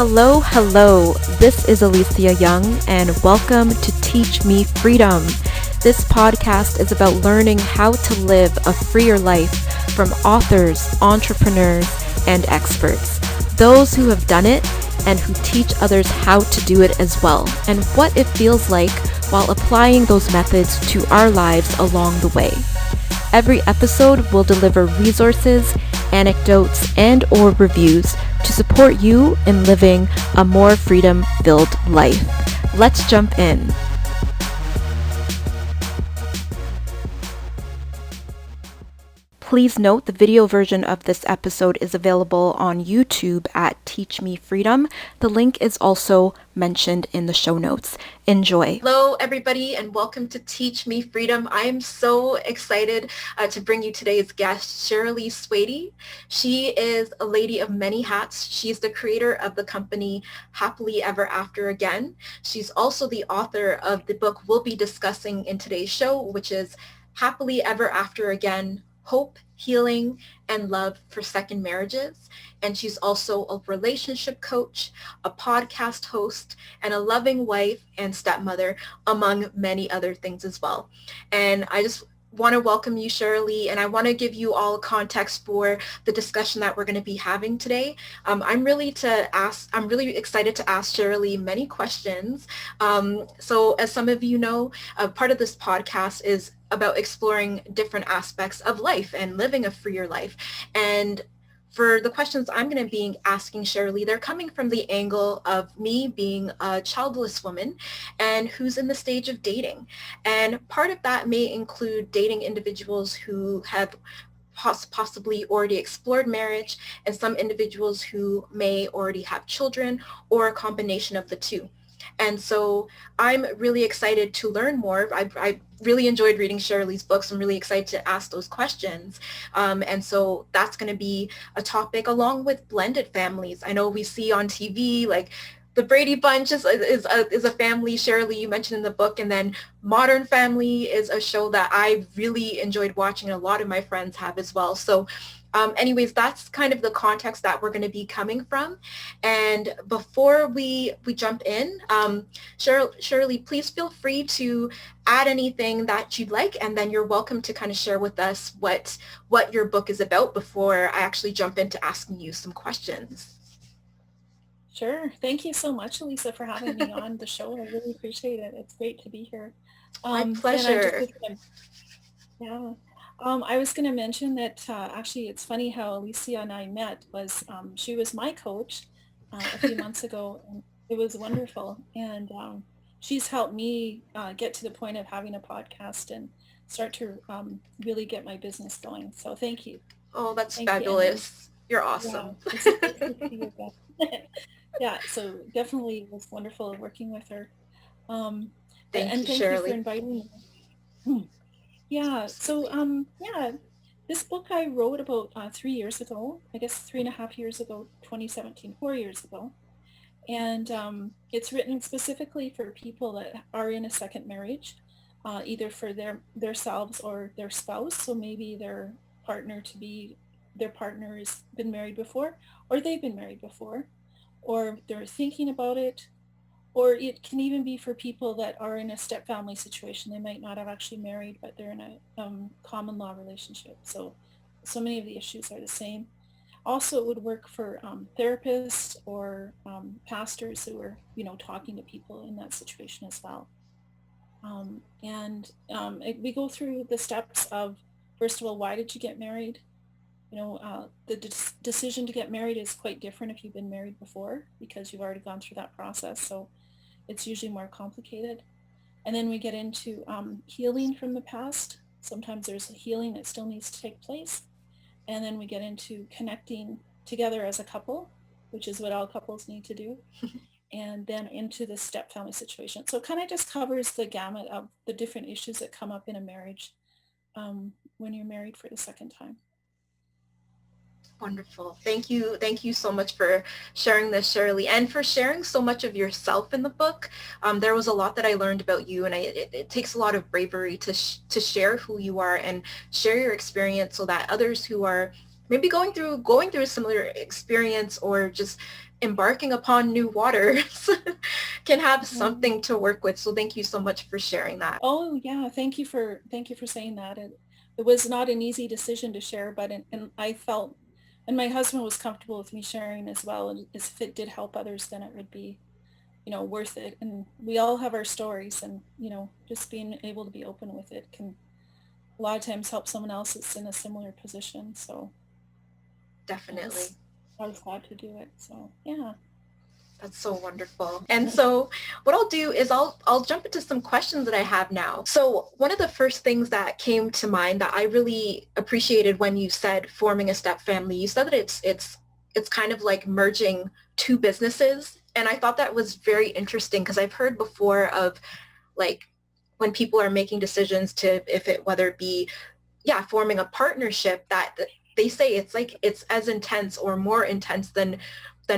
Hello, hello. This is Alisia Young, and welcome to Teach Me Freedom. This podcast is about learning how to live a freer life from authors, entrepreneurs, and experts. Those who have done it and who teach others how to do it as well, and what it feels like while applying those methods to our lives along the way. Every episode will deliver resources, anecdotes, and or reviews to support you in living a more freedom-filled life. Let's jump in. Please note the video version of this episode is available on YouTube at Teach Me Freedom. The link is also mentioned in the show notes. Enjoy. Hello, everybody, and welcome to Teach Me Freedom. I am so excited to bring you today's guest, Sharilee Swaity. She is a lady of many hats. She's the creator of the company Happily Ever After Again. She's also the author of the book we'll be discussing in today's show, which is Happily Ever After Again, Hope, Healing, and Love for Second Marriages. And she's also a relationship coach, a podcast host, and a loving wife and stepmother, among many other things as well. And I just want to welcome you, Sharilee, and I want to give you all context for the discussion that we're going to be having today. I'm really excited to ask Sharilee many questions. So as some of you know, part of this podcast is about exploring different aspects of life and living a freer life. And for the questions I'm going to be asking Sharilee, they're coming from the angle of me being a childless woman and who's in the stage of dating. And part of that may include dating individuals who have possibly already explored marriage and some individuals who may already have children or a combination of the two. And so I'm really excited to learn more. I really enjoyed reading Sharilee's books. I'm really excited to ask those questions. And so that's going to be a topic along with blended families. I know we see on TV, like the Brady Bunch is a family, Sharilee, you mentioned in the book. And then Modern Family is a show that I really enjoyed watching, and a lot of my friends have as well. So anyways, that's kind of the context that we're going to be coming from. And before we jump in, Sharilee, please feel free to add anything that you'd like, and then you're welcome to kind of share with us what your book is about before I actually jump into asking you some questions. Sure. Thank you so much, Alisa, for having me on the show. I really appreciate it. It's great to be here. My pleasure. I was going to mention that actually it's funny how Alisia and I met. She was my coach a few months ago, and it was wonderful. And she's helped me get to the point of having a podcast and start to really get my business going. So thank you. Oh, that's fabulous. You're awesome. Yeah, so definitely it was wonderful working with her. Thank you, thank Sharilee. you for inviting me. Yeah, so this book I wrote about 3 years ago, I guess 3.5 years ago, 2017, 4 years ago. And it's written specifically for people that are in a second marriage, either for themselves or their spouse. So maybe their partner has been married before, or they've been married before, or they're thinking about it, or it can even be for people that are in a stepfamily situation. They might not have actually married, but they're in a common law relationship. So many of the issues are the same. Also, it would work for therapists or pastors who are, talking to people in that situation as well. We go through the steps of, first of all, why did you get married? The decision to get married is quite different if you've been married before, because you've already gone through that process. So it's usually more complicated. And then we get into healing from the past. Sometimes there's a healing that still needs to take place. And then we get into connecting together as a couple, which is what all couples need to do. And then into the stepfamily situation. So it kind of just covers the gamut of the different issues that come up in a marriage when you're married for the second time. Wonderful. Thank you. Thank you so much for sharing this, Sharilee, and for sharing so much of yourself in the book. There was a lot that I learned about you, and it takes a lot of bravery to share who you are and share your experience so that others who are maybe going through a similar experience or just embarking upon new waters can have something to work with. So thank you so much for sharing that. Oh yeah, thank you for saying that. It was not an easy decision to share, but and I felt, and my husband was comfortable with me sharing as well. And if it did help others, then it would be, worth it. And we all have our stories, and just being able to be open with it can a lot of times help someone else that's in a similar position. So Definitely. I was glad to do it. So yeah. That's so wonderful. And so what I'll do is I'll jump into some questions that I have now. So one of the first things that came to mind that I really appreciated when you said forming a step family, you said that it's kind of like merging two businesses. And I thought that was very interesting because I've heard before of like when people are making decisions to whether it be forming a partnership, that they say it's like it's as intense or more intense than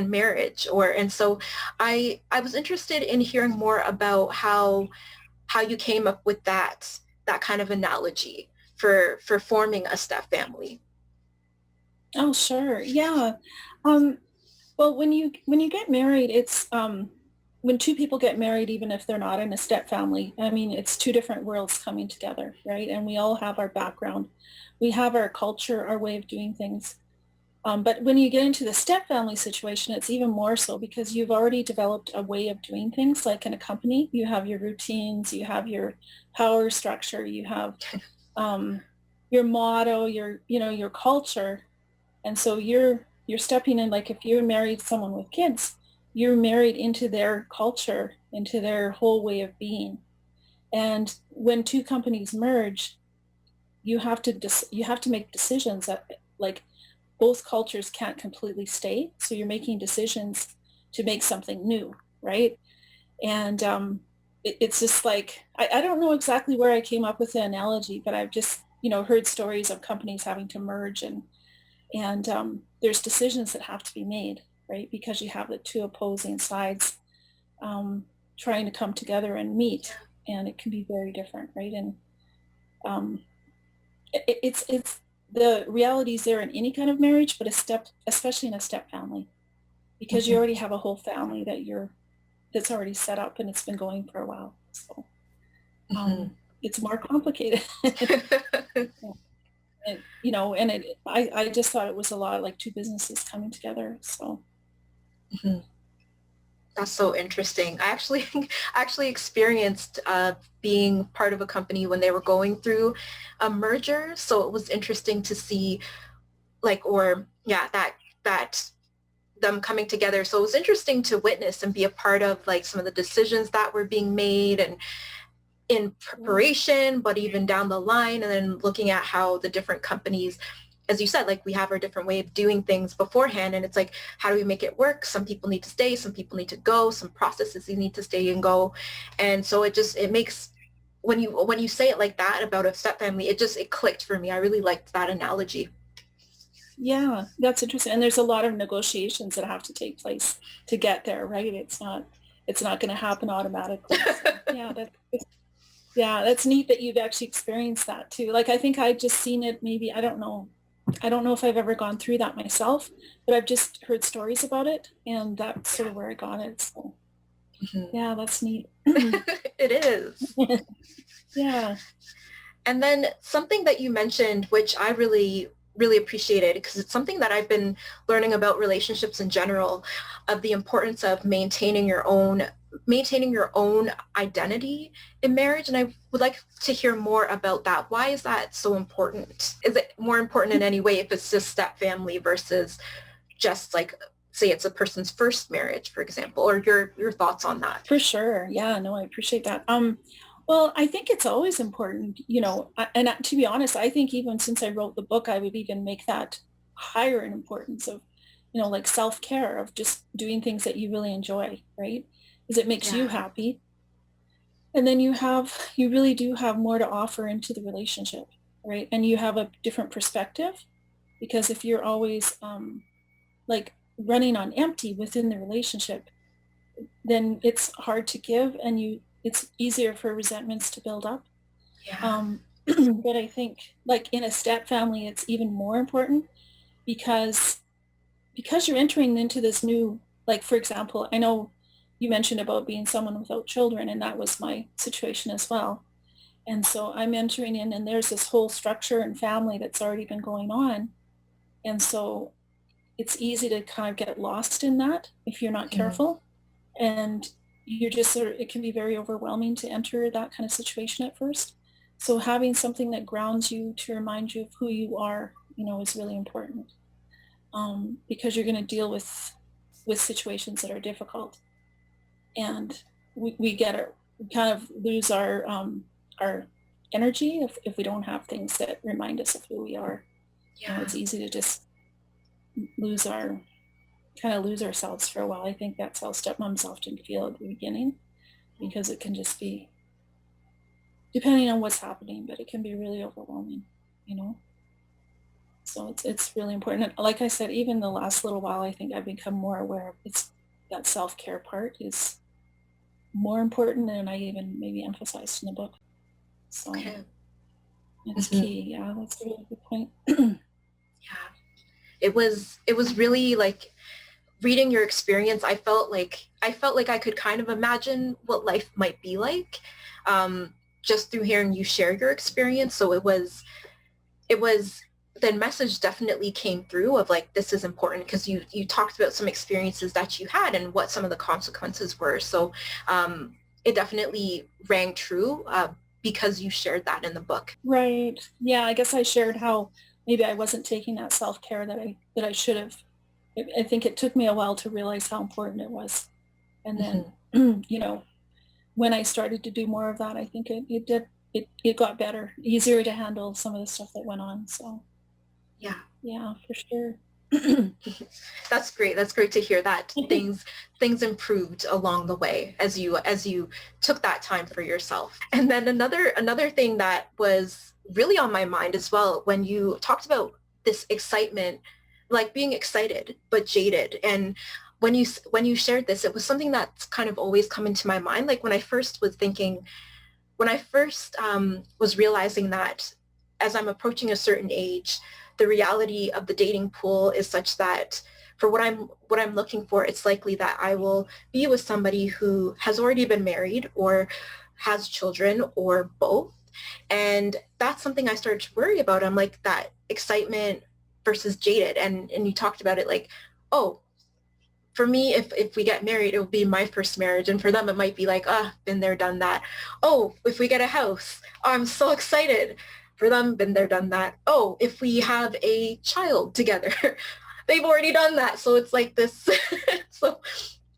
marriage. And so I was interested in hearing more about how you came up with that kind of analogy for forming a step family. Oh, sure. Yeah. Um, well, when you get married, it's when two people get married, even if they're not in a step family, I mean, it's two different worlds coming together, right? And we all have our background, we have our culture, our way of doing things. But when you get into the step family situation, it's even more so because you've already developed a way of doing things. Like in a company, you have your routines, you have your power structure, you have your motto, your culture. And so you're stepping in, like if you're married to someone with kids, you're married into their culture, into their whole way of being. And when two companies merge, you have to make decisions that, like, both cultures can't completely stay. So you're making decisions to make something new, right? And it's just like I don't know exactly where I came up with the analogy, but I've just heard stories of companies having to merge, and there's decisions that have to be made, right? Because you have the two opposing sides trying to come together and meet, and it can be very different, right? And um, it's the realities there in any kind of marriage, but especially in a step family, because you Mhm. already have a whole family that's already set up and it's been going for a while. So Mhm. it's more complicated. And I just thought it was a lot like two businesses coming together. So Mhm. That's so interesting. I actually actually experienced being part of a company when they were going through a merger. So it was interesting to see that them coming together. So it was interesting to witness and be a part of like some of the decisions that were being made and in preparation, but even down the line, and then looking at how the different companies, as you said, like we have our different way of doing things beforehand, and it's like, how do we make it work? Some people need to stay, some people need to go, some processes you need to stay and go. And so it makes, when you say it like that about a step family, it clicked for me. I really liked that analogy. yeah, that's interesting. And there's a lot of negotiations that have to take place to get there, right? It's not going to happen automatically. So yeah, that's neat that you've actually experienced that too. Like I think I've just seen it, maybe, I don't know. I don't know if I've ever gone through that myself, but I've just heard stories about it, and that's sort of where I got it. So Mhm. yeah, that's neat. It is. Yeah. And then something that you mentioned, which I really, really appreciated, because it's something that I've been learning about relationships in general, of the importance of maintaining your own identity in marriage. And I would like to hear more about that. Why is that so important? Is it more important in any way if it's just step family versus just like, say it's a person's first marriage, for example, or your thoughts on that? For sure. Yeah, no, I appreciate that. Well, I think it's always important, and to be honest, I think even since I wrote the book, I would even make that higher in importance of, like self-care, of just doing things that you really enjoy, right? Because it makes you Yeah. happy. And then you really do have more to offer into the relationship, right? And you have a different perspective, because if you're always like running on empty within the relationship, then it's hard to give, and it's easier for resentments to build up. Yeah. But I think like in a step family, it's even more important because you're entering into this new like, for example, I know you mentioned about being someone without children, and that was my situation as well. And so I'm entering in, and there's this whole structure and family that's already been going on. And so it's easy to kind of get lost in that if you're not Mhm. careful. And you're just sort of, it can be very overwhelming to enter that kind of situation at first. So having something that grounds you to remind you of who you are, is really important, because you're going to deal with situations that are difficult, and we get it, we kind of lose our energy if we don't have things that remind us of who we are. Yeah. It's easy to just lose our kind of lose ourselves for a while. I think that's how stepmoms often feel at the beginning, because it can just be, depending on what's happening, but it can be really overwhelming, you know. So it's really important. Like I said, even the last little while, I think I've become more aware of it's that self-care part is more important than I even maybe emphasized in the book. So Okay. it's Hmm. key. Yeah, that's a really good point. Yeah. It was really like reading your experience. I felt like I could kind of imagine what life might be like, just through hearing you share your experience. So it was the message definitely came through of like this is important because you talked about some experiences that you had and what some of the consequences were. So it definitely rang true, because you shared that in the book. Right. Yeah, I guess I shared how maybe I wasn't taking that self-care that I should have. I think it took me a while to realize how important it was. And then, Hmm. when I started to do more of that, I think it did, it got better, easier to handle some of the stuff that went on. So Yeah. yeah, for sure. That's great. That's great to hear that things improved along the way as you took that time for yourself. And then another thing that was really on my mind as well when you talked about this excitement, like being excited but jaded. And when you shared this, it was something that's kind of always come into my mind. Like when I first was realizing that as I'm approaching a certain age, the reality of the dating pool is such that for what I'm looking for, it's likely that I will be with somebody who has already been married or has children or both. And that's something I started to worry about. I'm like that excitement versus jaded. And you talked about it like, oh, for me, if we get married, it will be my first marriage. And for them, it might be like, ah, been there, done that. Oh, if we get a house, oh, I'm so excited. For them, been there, done that. Oh, if we have a child together, they've already done that. So it's like this. So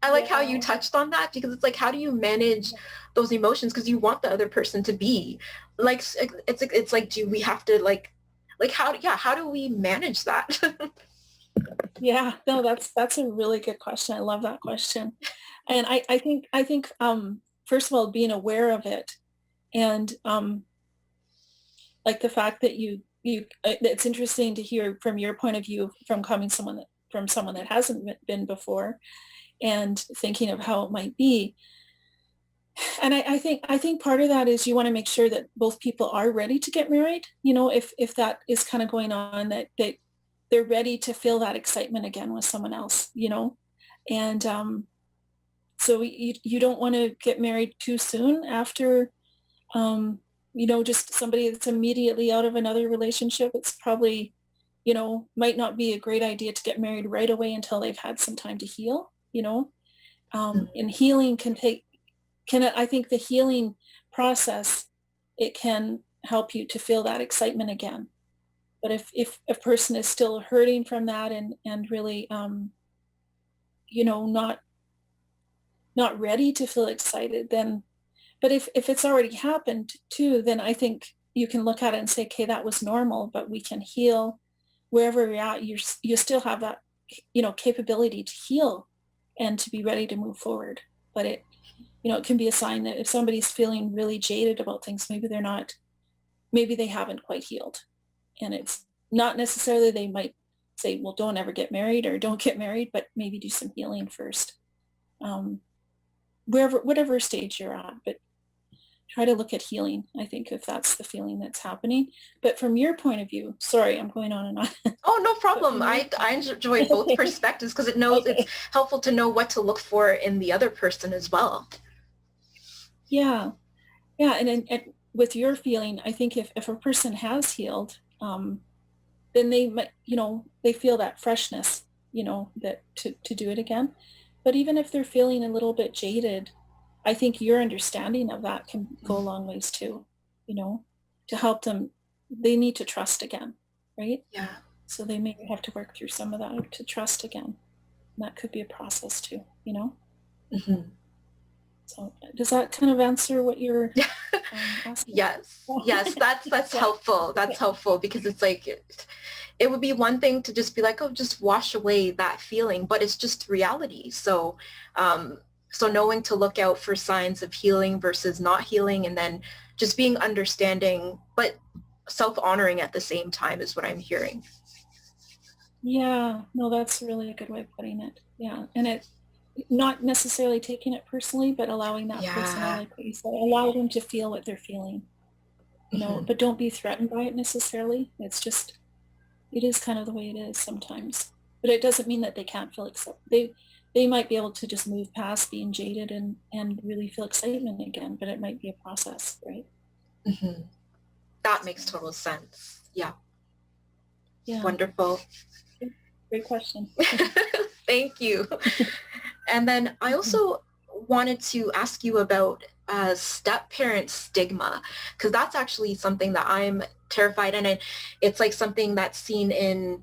I like how you Yeah. touched on that because it's like, how do you manage those emotions? Because you want the other person to be like, it's like, do we have to like how, yeah, how do we manage that? Yeah, no, that's a really good question. I love that question. And I think first of all, being aware of it, and like the fact that it's interesting to hear from your point of view from someone that hasn't been before, and thinking of how it might be. And I think part of that is you want to make sure that both people are ready to get married. If that is kind of going on, that they're ready to feel that excitement again with someone else. And so you don't want to get married too soon after, just somebody that's immediately out of another relationship. It's probably, might not be a great idea to get married right away until they've had some time to heal. And healing I think the healing process, it can help you to feel that excitement again. But if a person is still hurting from that, and really, not ready to feel excited, then, but if it's already happened too, then I think you can look at it and say, okay, that was normal, but we can heal wherever you're at. You still have that, capability to heal and to be ready to move forward. But it can be a sign that if somebody's feeling really jaded about things, maybe they haven't quite healed. And it's not necessarily, they might say, well, don't ever get married or don't get married, but maybe do some healing first. Um, whatever stage you're at. But try to look at healing, I think, if that's the feeling that's happening. But from your point of view, sorry, I'm going on and on. Oh, no But problem. from your I enjoy both okay, perspectives because it's okay, helpful to know what to look for in the other person as well. yeah, yeah, and with your feeling, I think if a person has healed, then they might, they feel that freshness, that to do it again. But even if they're feeling a little bit jaded, I think your understanding of that can go a long ways too, you know, to help them. They need to trust again, right? Yeah. So they may have to work through some of that to trust again. And that could be a process too. Hmm. So does that kind of answer what you're asking? Yes. Yes, that's Yeah. helpful. That's Okay. helpful because it's like it would be one thing to just be like, oh, just wash away that feeling, but it's just reality. So knowing to look out for signs of healing versus not healing, and then just being understanding, but self-honoring at the same time is what I'm hearing. Yeah, no, that's really a good way of putting it. Yeah. And it not necessarily taking it personally, but allowing that person, I Yeah. like what you said, allow them to feel what they're feeling, Hmm. but don't be threatened by it necessarily. It's just, it is kind of the way it is sometimes. But it doesn't mean that they can't feel they might be able to just move past being jaded and really feel excitement again, but it might be a process, right? Hmm. That makes So, total sense. Yeah. yeah, Wonderful. great question. Thank you. And then I also wanted to ask you about step parent stigma, because that's actually something that I'm terrified, and it's like something that's seen in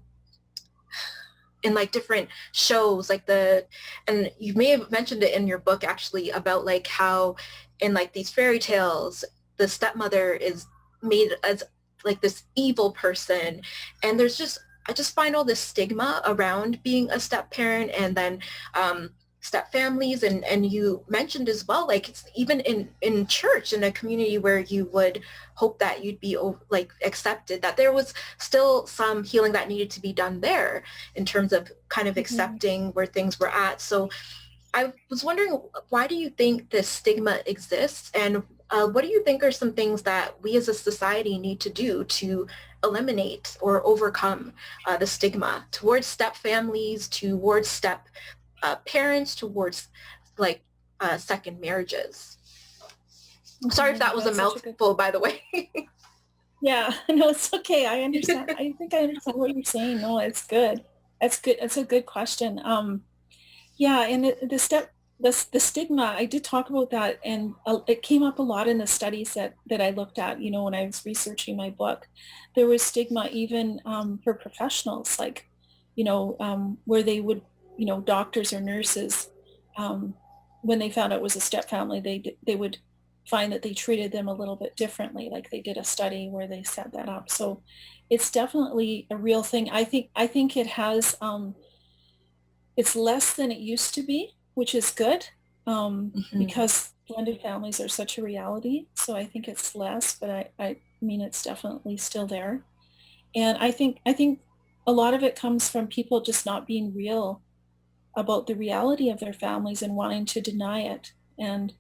like different shows, like and you may have mentioned it in your book actually, about like how in like these fairy tales the stepmother is made as like this evil person, and I just find all this stigma around being a step parent, and then step families, and you mentioned as well, like it's even in church, in a community where you would hope that you'd be like accepted, that there was still some healing that needed to be done there in terms of kind of Mhm. accepting where things were at. So I was wondering, why do you think this stigma exists, and what do you think are some things that we as a society need to do to eliminate or overcome the stigma towards step families, towards step parents, towards like second marriages? Sorry if that was a That's such a good. mouthful, by the way. Yeah, no, it's okay. I understand. I think I understand what you're saying. No, it's good. That's good. That's a good question. Yeah, and the stigma, I did talk about that, and it came up a lot in the studies that I looked at. When I was researching my book, there was stigma even for professionals, like where they would, doctors or nurses, um, when they found out it was a step family, they would find that they treated them a little bit differently. Like they did a study where they set that up. So it's definitely a real thing. I think it has. It's less than it used to be, which is good, Hmm. because blended families are such a reality. So I think it's less, but I mean it's definitely still there. And I think a lot of it comes from people just not being real about the reality of their families and wanting to deny it. And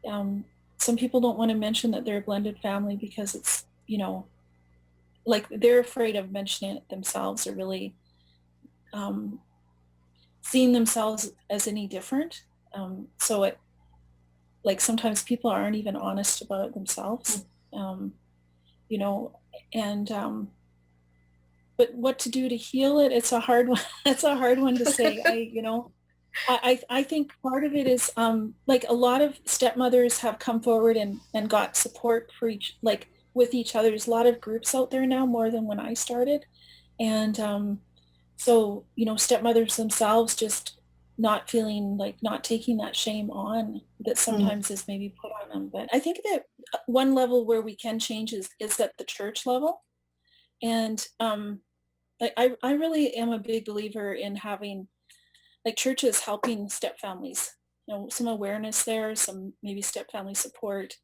um, some people don't want to mention that they're a blended family because it's, like they're afraid of mentioning it themselves, or really um, seeing themselves as any different. So it, like, sometimes people aren't even honest about it themselves, um, you know, and but what to do to heal it? It's a hard one. It's a hard one to say. I think part of it is, like, a lot of stepmothers have come forward and got support for with each other. There's a lot of groups out there now, more than when I started. And so, stepmothers themselves just not feeling like, not taking that shame on that sometimes is maybe put on them. But I think that one level where we can change is at the church level. And I really am a big believer in having, like, churches helping step families, some awareness there, some maybe step family support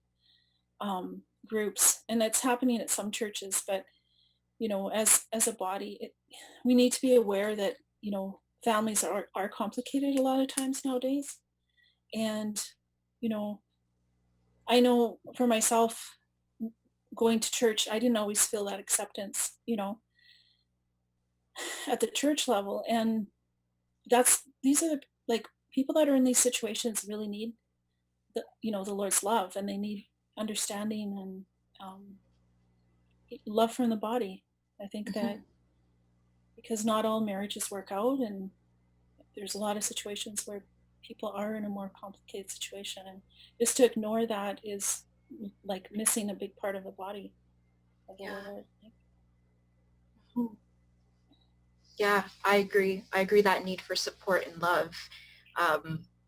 groups. And that's happening at some churches, but as a body, we need to be aware that families are complicated a lot of times nowadays, and you know I know for myself, going to church, I didn't always feel that acceptance, at the church level. And these are like people that are in these situations really need the Lord's love, and they need understanding and um, love from the body. I think that Mhm. because not all marriages work out, and there's a lot of situations where people are in a more complicated situation, and just to ignore that is like missing a big part of the body of the Yeah. Lord. Mhm. Yeah, I agree. I agree that need for support and love,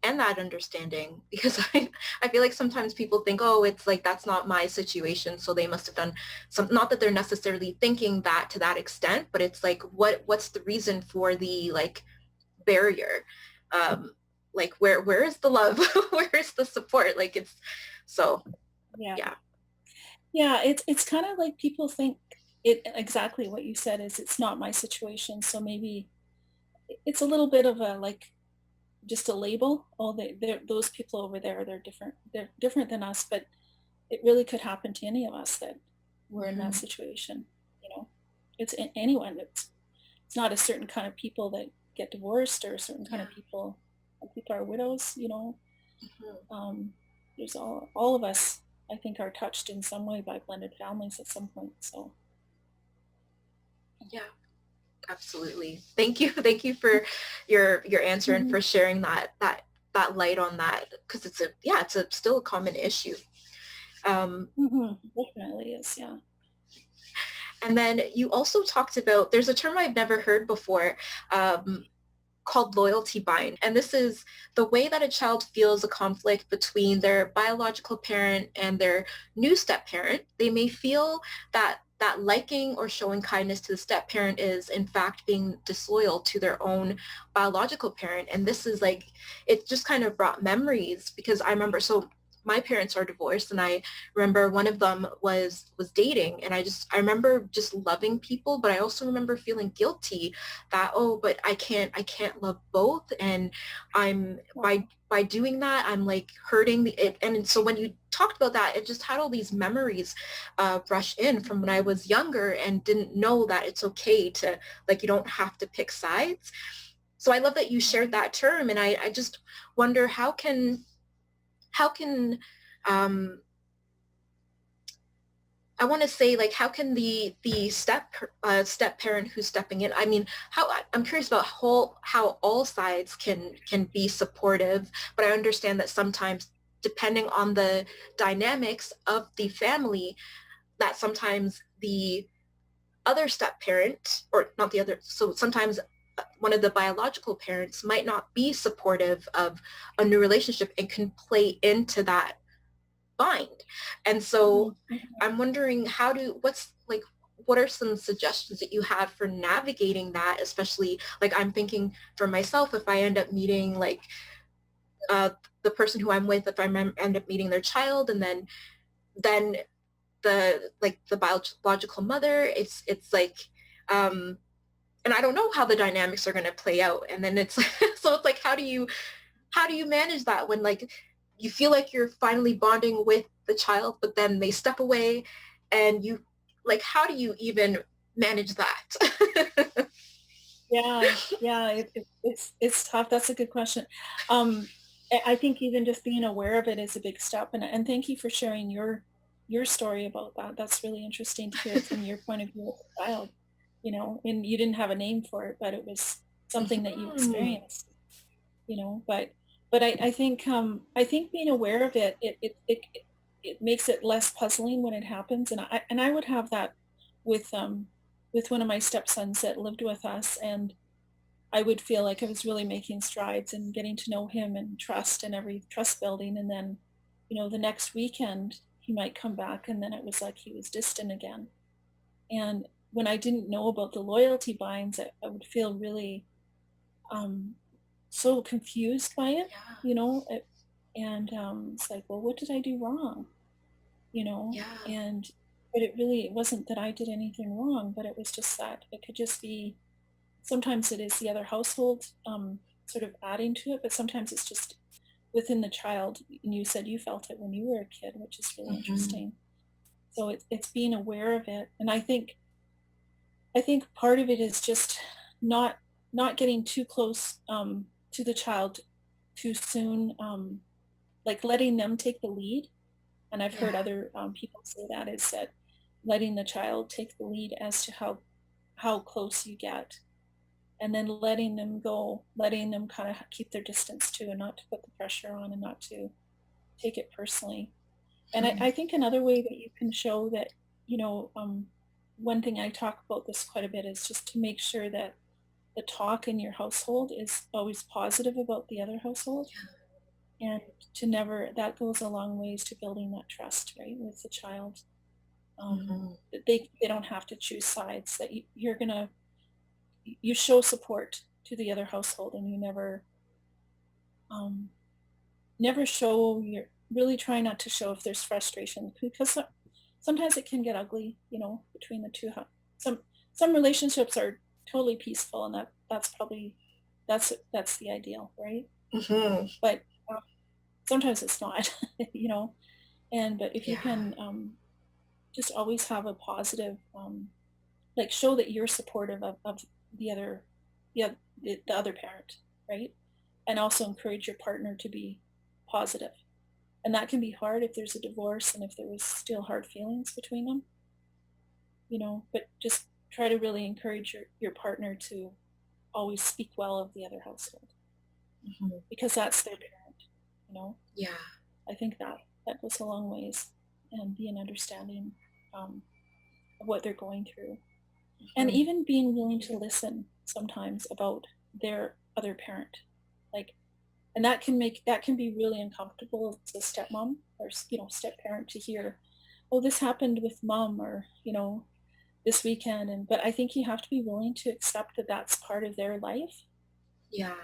and that understanding, because I feel like sometimes people think, oh, it's like that's not my situation, so they must have done some. Not that they're necessarily thinking that to that extent, but it's like, what's the reason for the like barrier? Like where is the love? Where is the support? Like it's so Yeah. yeah. Yeah, it's kind of like people think it exactly what you said is it's not my situation. So maybe it's a little bit of a like just a label. Oh, those people over there, they're different. They're different than us, but it really could happen to any of us that were in that Mhm. situation. You know, it's anyone. It's not a certain kind of people that get divorced or a certain kind Yeah. of people. Like people are widows. Mhm. Um, there's all of us. I think are touched in some way by blended families at some point. So. Yeah. Absolutely. Thank you. Thank you for your answer and Mhm. for sharing that light on that, because it's a still a common issue. Um, Mhm. Definitely is, yeah. and then you also talked about there's a term I've never heard before, called loyalty bind, and this is the way that a child feels a conflict between their biological parent and their new step parent. They may feel that liking or showing kindness to the step parent is in fact being disloyal to their own biological parent. And this is like, it just kind of brought memories, because I remember, so my parents are divorced, and I remember one of them was dating, and I remember just loving people, but I also remember feeling guilty that, oh, but I can't love both, and I'm Wow. by doing that I'm like hurting it. And so when you talked about that, it just had all these memories rush in from when I was younger and didn't know that it's okay to, like, you don't have to pick sides. So I love that you shared that term, and I just wonder how can um I want to say, like, how can the step parent who's stepping in? I mean, how I'm curious about how all sides can be supportive, but I understand that sometimes, depending on the dynamics of the family, that sometimes the other step parent, or not the other, so sometimes one of the biological parents might not be supportive of a new relationship and can play into that bind. And so Mhm. Mhm. I'm wondering, what are some suggestions that you have for navigating that, especially, like, I'm thinking for myself, if I end up meeting like uh, the person who I'm with, if I end up meeting their child, and then the biological mother, it's like, um, and I don't know how the dynamics are going to play out. And then it's so it's like, how do you manage that when, like, you feel like you're finally bonding with the child, but then they step away, and you, like, how do you even manage that? Yeah, yeah, it's tough. That's a good question. I think even just being aware of it is a big step, and thank you for sharing your story about that. That's really interesting to hear it from your point of view as a child, and you didn't have a name for it, but it was something that you Mhm. experienced, but I think being aware of it makes it less puzzling when it happens, and I would have that with with one of my stepsons that lived with us, and I would feel like I was really making strides and getting to know him and trust and every trust building, and then the next weekend he might come back, and then it was like he was distant again. And when I didn't know about the loyalty binds, I would feel really um so confused by it, Yeah, and it's like, well, what did I do wrong? yeah. And but it wasn't that I did anything wrong, but it was just that it could just be, sometimes it is the other household sort of adding to it, but sometimes it's just within the child. And you said you felt it when you were a kid, which is really interesting. So it's being aware of it. And I think part of it is just not getting too close to the child too soon, like letting them take the lead. And I've heard Yeah. other people say that, is that letting the child take the lead as to how close you get, and then letting them go, letting them kind of keep their distance too, and not to put the pressure on, and not to take it personally. And I think another way that you can show that, one thing I talk about this quite a bit is just to make sure that the talk in your household is always positive about the other household, and to never, that goes a long ways to building that trust, right, with the child. That they don't have to choose sides, that you show support to the other household, and you um, never show your, really try not to show if there's frustration, because sometimes it can get ugly, between the two. Some relationships are totally peaceful, and that's probably, that's the ideal, right? But sometimes it's not, but if you can just always have a positive, like show that you're supportive of the other, yeah, the other parent, right? And also encourage your partner to be positive. And that can be hard if there's a divorce and if there was still hard feelings between them, but just try to really encourage your partner to always speak well of the other household, because that's their parent. Yeah. I think that goes a long ways, and being understanding of what they're going through. And even being willing to listen sometimes about their other parent, like, and that can be really uncomfortable as a stepmom or step parent, to hear, oh, this happened with mom, or this weekend. And but I think you have to be willing to accept that that's part of their life, Yeah.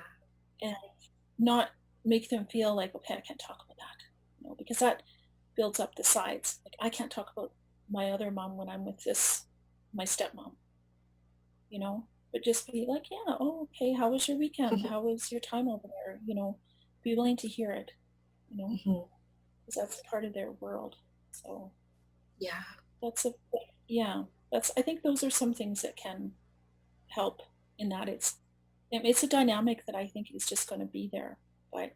and not make them feel like, okay, I can't talk about that, because that builds up the sides. Like, I can't talk about my other mom when I'm with my stepmom, but just be like, yeah, oh, okay, how was your weekend? How was your time over there? Be willing to hear it, because that's part of their world. So Yeah. that's I think those are some things that can help, in that it's a dynamic that I think is just going to be there, but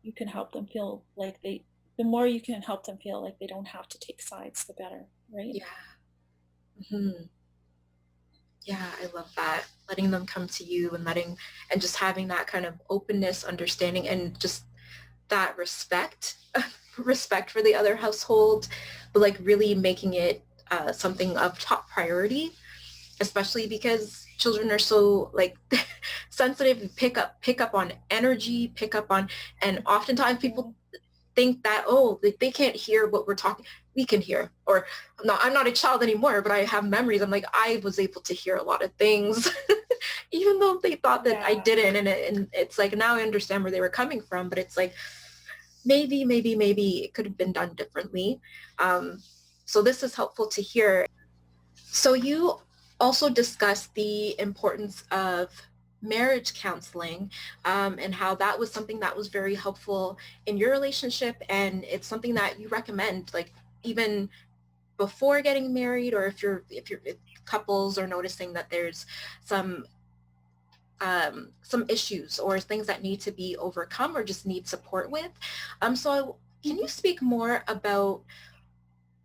you can help them feel like the more you can help them feel like they don't have to take sides, the better, right? Yeah. Yeah, I love that. Letting them come to you, and just having that kind of openness, understanding, and just that respect, respect for the other household, but like really making it something of top priority, especially because children are so like sensitive, pick up on energy, and oftentimes people think that, oh, they can't hear what we're talking. We can hear. Or I'm not a child anymore, but I have memories. I'm like, I was able to hear a lot of things, even though they thought that I didn't. And it's like, now I understand where they were coming from, but it's like, maybe it could have been done differently. So this is helpful to hear. So you also discussed the importance of marriage counseling, and how that was something that was very helpful in your relationship, and it's something that you recommend, like, even before getting married, or if couples are noticing that there's some issues or things that need to be overcome or just need support with. Can you speak more about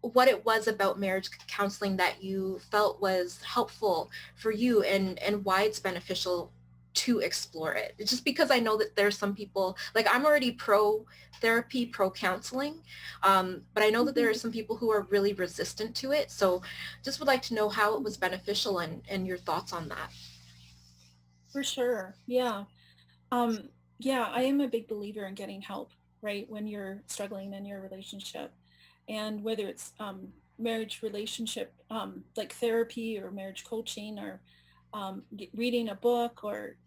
what it was about marriage counseling that you felt was helpful for you, and why it's beneficial to explore it? It's just because I know that there's some people, like, I'm already pro therapy, pro counseling, but I know that there are some people who are really resistant to it. So just would like to know how it was beneficial, and your thoughts on that. For sure. Yeah. Yeah, I am a big believer in getting help, right, when you're struggling in your relationship. And whether it's marriage relationship, like therapy or marriage coaching, or reading a book, or,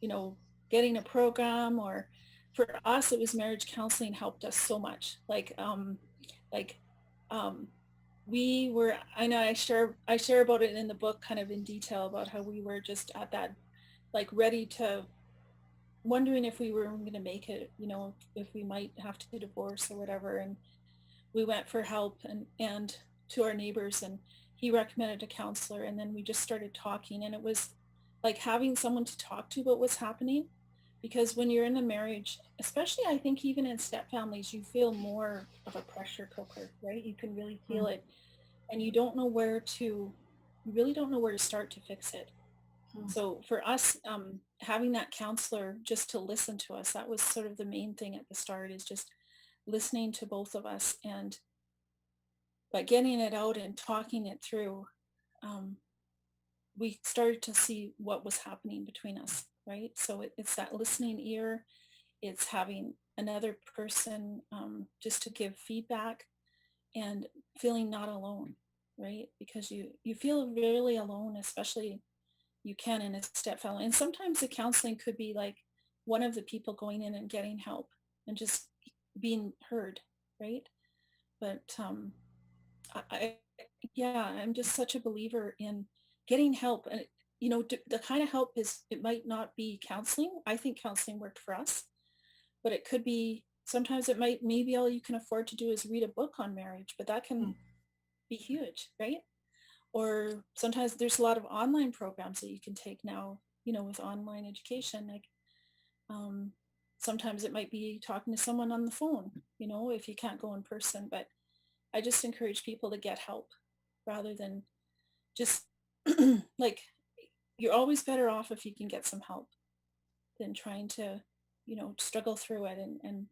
getting a program, or for us, it was marriage counseling helped us so much. Like um, we were, I know I share about it in the book kind of in detail, about how we were just at that, like, ready wondering if we were going to make it, if we might have to divorce or whatever. And we went for help and to our neighbors, and he recommended a counselor, and then we just started talking, and it was like having someone to talk to about what's happening. Because when you're in a marriage, especially I think even in step families, you feel more of a pressure cooker, right? You can really feel it, and you really don't know where to start to fix it. So for us, having that counselor just to listen to us, that was sort of the main thing at the start, is just listening to both of us, and by getting it out and talking it through, um, we started to see what was happening between us, right? So it's that listening ear, it's having another person, just to give feedback, and feeling not alone, right? Because you feel really alone, especially you can in a step family. And sometimes the counseling could be like one of the people going in and getting help and just being heard, right? But I yeah, I'm just such a believer in getting help. And the kind of help is, it might not be counseling. I think counseling worked for us, but it could be, sometimes it might, maybe all you can afford to do is read a book on marriage, but that can be huge, right? Or sometimes there's a lot of online programs that you can take now, with online education. Like, um, sometimes it might be talking to someone on the phone, if you can't go in person. But I just encourage people to get help rather than just like, you're always better off if you can get some help than trying to, struggle through it, and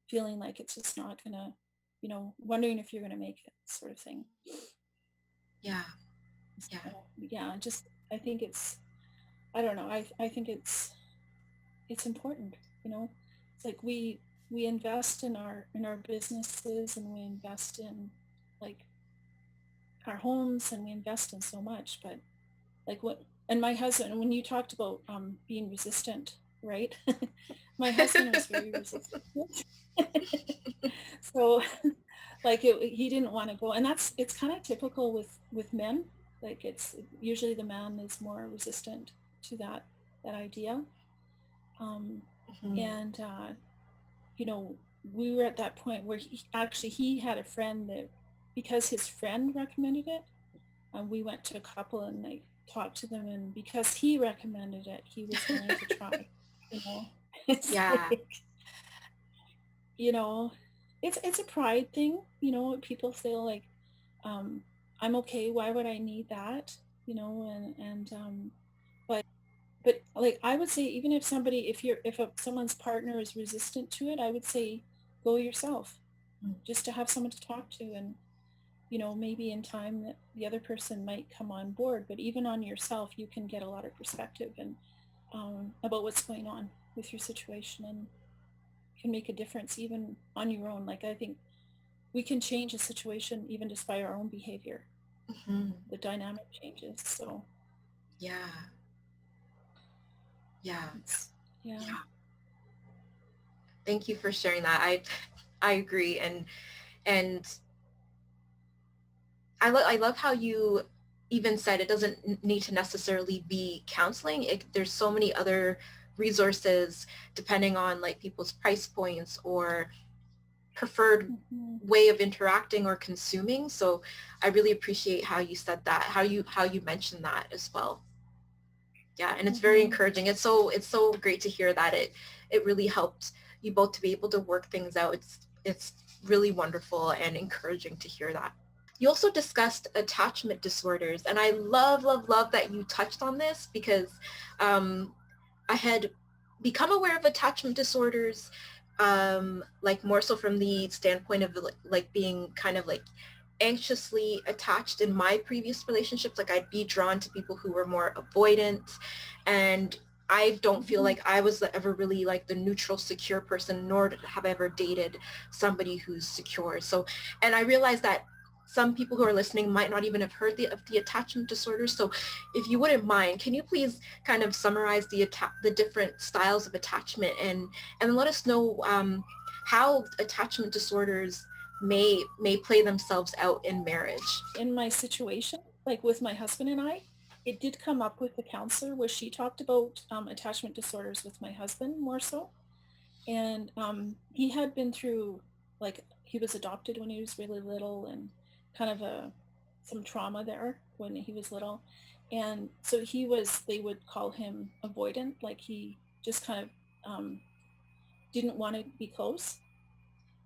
feeling like it's just not gonna, wondering if you're gonna make it, sort of thing. Yeah. Yeah. So, yeah, just, I think it's, I don't know. I think it's important, It's like we invest in our businesses, and we invest in, like, our homes, and we invest in so much. But like, what, and my husband, when you talked about being resistant, right? My husband was very resistant. So like, he didn't want to go, and it's kind of typical with men. Like, it's usually the man is more resistant to that idea. um and we were at that point where he had a friend that, because his friend recommended it, we went to a couple and they talked to them, and because he recommended it, he was willing to try. you know it's Yeah. like, you know it's a pride thing. People feel like, um I'm okay, why would I need that? And but like, I would say, even if somebody, if someone's partner is resistant to it, I would say go yourself, just to have someone to talk to. And maybe in time that the other person might come on board, but even on yourself, you can get a lot of perspective, and about what's going on with your situation, and can make a difference even on your own. Like, I think we can change a situation even just by our own behavior. The dynamic changes. So Yeah. Yeah. yeah. Thank you for sharing that. I agree. And I love how you even said it doesn't need to necessarily be counseling. There's so many other resources depending on like people's price points or preferred way of interacting or consuming. So I really appreciate how you said that, how you mentioned that as well. Yeah, and it's very encouraging. It's so great to hear that it really helped you both to be able to work things out. It's really wonderful and encouraging to hear that. You also discussed attachment disorders, and I love, love, love that you touched on this because I had become aware of attachment disorders, like more so from the standpoint of like being kind of like anxiously attached in my previous relationships. Like, I'd be drawn to people who were more avoidant, and I don't feel like I was ever really like the neutral, secure person, nor have I ever dated somebody who's secure. So, and I realized that some people who are listening might not even have heard of the attachment disorders. So if you wouldn't mind, can you please kind of summarize the different styles of attachment, and let us know how attachment disorders may play themselves out in marriage? In my situation, like with my husband and I, it did come up with the counselor where she talked about attachment disorders with my husband more so. And he had been through, like, he was adopted when he was really little, and kind of some trauma there when he was little. And so they would call him avoidant, like he just kind of didn't want to be close.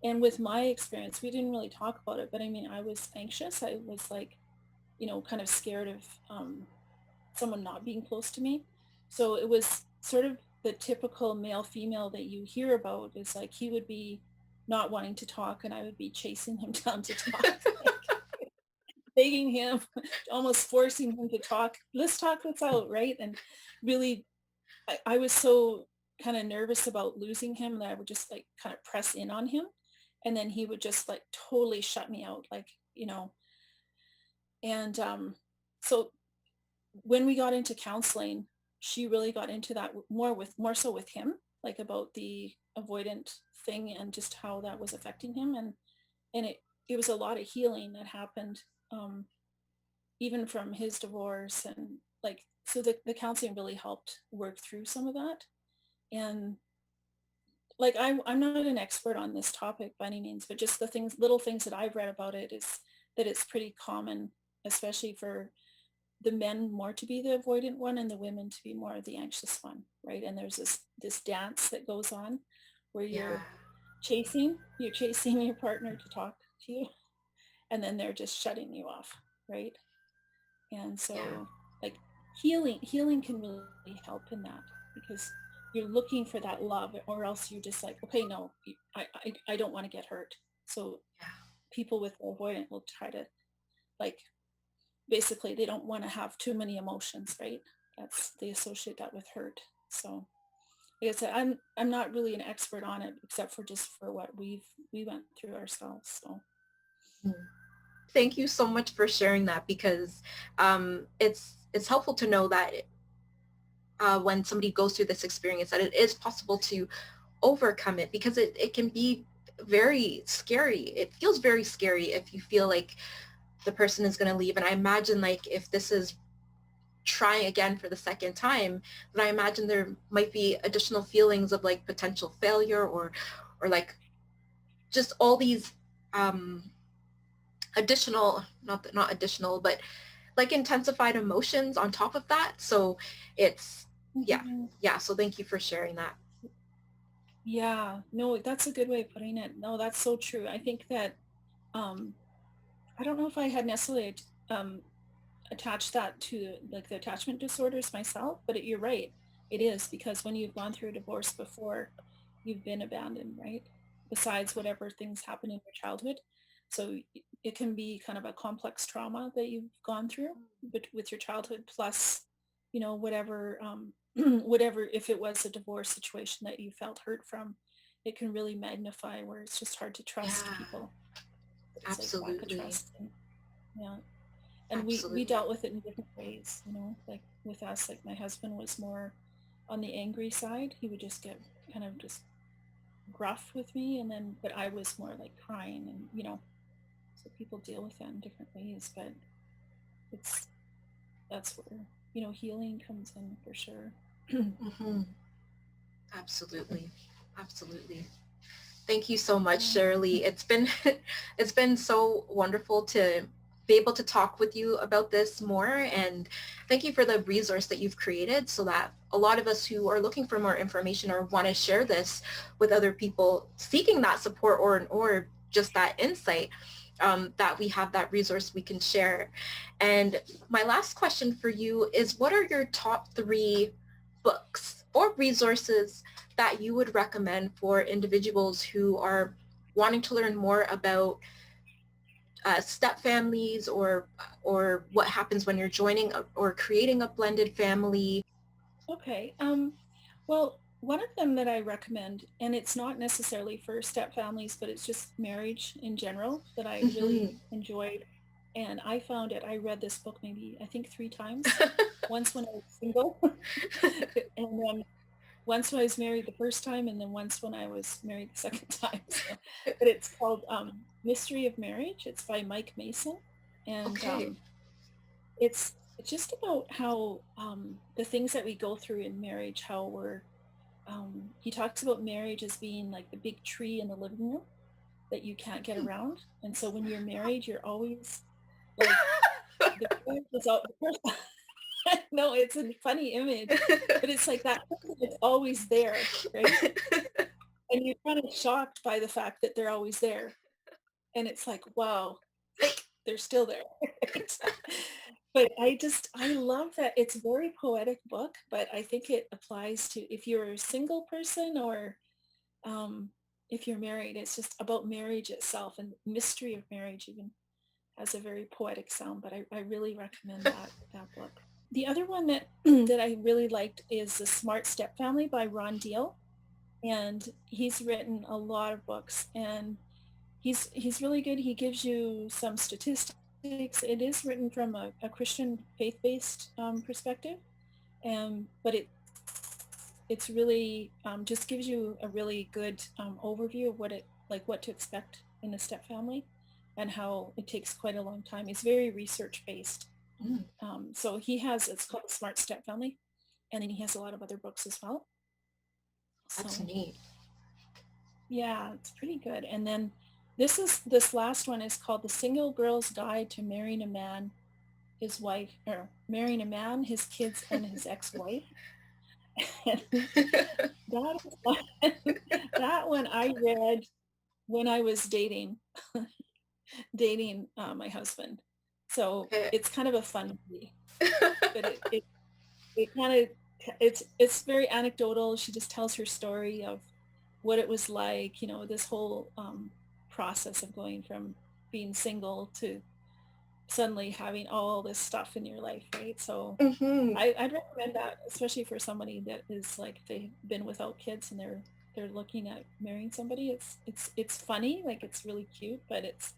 And with my experience, we didn't really talk about it, but I mean, I was anxious. I was like, kind of scared of someone not being close to me. So it was sort of the typical male female that you hear about, is like he would be not wanting to talk and I would be chasing him down to talk, like, begging him, almost forcing him to talk. Let's talk this out, right? And really, I was so kind of nervous about losing him that I would just like kind of press in on him, and then he would just like totally shut me out, like, and so when we got into counseling, she really got into that more so with him, like about the avoidant thing and just how that was affecting him. And it was a lot of healing that happened, um, even from his divorce. And like, so the counseling really helped work through some of that. And like, I'm not an expert on this topic by any means, but just little things that I've read about it is that it's pretty common, especially for the men more to be the avoidant one and the women to be more the anxious one, right? And there's this dance that goes on where Yeah. you're chasing your partner to talk to you, and then they're just shutting you off, right? And Yeah. so, like, healing can really help in that, because you're looking for that love, or else you're just like, okay, no, I don't want to get hurt. So Yeah. people with avoidant will try to, like, basically they don't want to have too many emotions, right? They associate that with hurt. So like I said, I'm not really an expert on it, except for just for what we went through ourselves. So Thank you so much for sharing that, because it's helpful to know that when somebody goes through this experience, that it is possible to overcome it, because it can be very scary. It feels very scary if you feel like the person is going to leave. And I imagine, like, if this is trying again for the second time, then I imagine there might be additional feelings of like potential failure, or like just all these um, additional, not additional, but like intensified emotions on top of that. So it's, yeah, mhm. yeah. So thank you for sharing that. Yeah, no, that's a good way of putting it. No, that's so true. I think that um, I don't know if I had necessarily um, attached that to like the attachment disorders myself, but you're right. It is, because when you've gone through a divorce before, you've been abandoned, right? Besides whatever things happen in your childhood. So it can be kind of a complex trauma that you've gone through, but with your childhood, plus, whatever, whatever, if it was a divorce situation that you felt hurt from, it can really magnify where it's just hard to trust Yeah, people. It's like lack of absolutely. trust. And, yeah. And we Absolutely. dealt with it in different ways, like with us, like my husband was more on the angry side. He would just get kind of just gruff with me, and then but I was more like crying, and so people deal with that in different ways. But it's that's where healing comes in for sure. Hmm. Absolutely. Absolutely. Thank you so much, Yeah. Sharilee. It's been so wonderful to be able to talk with you about this more, and thank you for the resource that you've created, so that a lot of us who are looking for more information or want to share this with other people seeking that support, or just that insight, that we have that resource we can share. And my last question for you is, what are your top 3 books or resources that you would recommend for individuals who are wanting to learn more about step families, or what happens when you're joining or creating a blended family? Okay. Well, one of them that I recommend, and it's not necessarily for step families, but it's just marriage in general, that I Hmm. really enjoyed. And I read this book maybe, I think, 3 times. Once when I was single, and then once when I was married the first time, and then once when I was married the second time. So, but it's called Mystery of Marriage. It's by Mike Mason. And Okay. it's it's just about how the things that we go through in marriage, how he talks about marriage as being like the big tree in the living room that you can't get around. And so when you're married, you're always like, the person is out, no, it's a funny image, but it's like that person is always there, right? And you're kind of shocked by the fact that they're always there. And it's like, wow, like they're still there. Right? But I love that it's a very poetic book, but I think it applies to if you're a single person or um, if you're married. It's just about marriage itself, and mystery of marriage even has a very poetic sound, but I really recommend that book. The other one that that I really liked is The Smart Stepfamily by Ron Deal, and he's written a lot of books, and he's really good. He gives you some statistics. It is written from a Christian faith-based perspective, but it's really just gives you a really good overview of what to expect in a step family, and how it takes quite a long time. It's very research based. Mm, So it's called Smart Step Family, and then he has a lot of other books as well. that's So neat. yeah, it's pretty good. And then this last one is called The Single Girl's Guide to Marrying a Man, His Wife, or Marrying a Man, His Kids, and His Ex-Wife. And that one, that one I read when I was dating my husband. So Okay. it's kind of a fun movie, but it kind of it's very anecdotal. She just tells her story of what it was like, this whole process of going from being single to suddenly having all this stuff in your life, right? So Hmm. I'd recommend that, especially for somebody that is like they've been without kids and they're looking at marrying somebody. It's funny, like it's really cute, but it's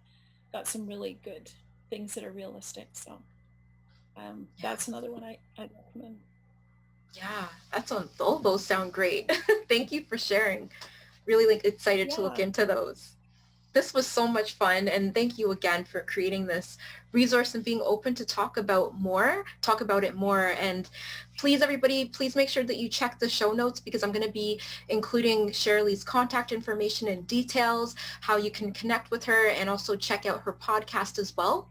got some really good things that are realistic. So Yeah. that's another one I'd recommend. Yeah, all those sound great. Thank you for sharing. Really like excited to look Yeah. into those. This was so much fun, and thank you again for creating this resource and being open to talk about it more. And please, everybody, please make sure that you check the show notes, because I'm going to be including Sharilee's contact information and details, how you can connect with her, and also check out her podcast as well.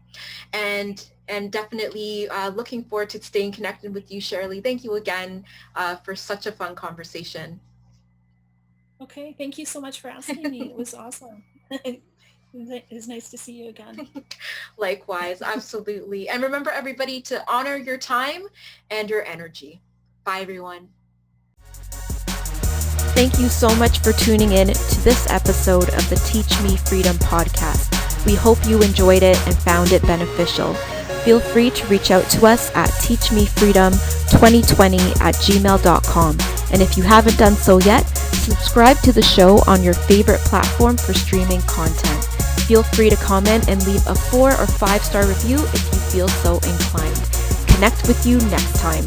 And definitely looking forward to staying connected with you, Sharilee. Thank you again for such a fun conversation. Okay. Thank you so much for asking me. It was awesome. It was nice to see you again. Likewise, absolutely. And remember, everybody, to honor your time and your energy. Bye, everyone. Thank you so much for tuning in to this episode of the Teach Me Freedom podcast. We hope you enjoyed it and found it beneficial. Feel free to reach out to us at teachmefreedom2020@gmail.com. And if you haven't done so yet, subscribe to the show on your favorite platform for streaming content. Feel free to comment and leave a 4 or 5-star review if you feel so inclined. Connect with you next time.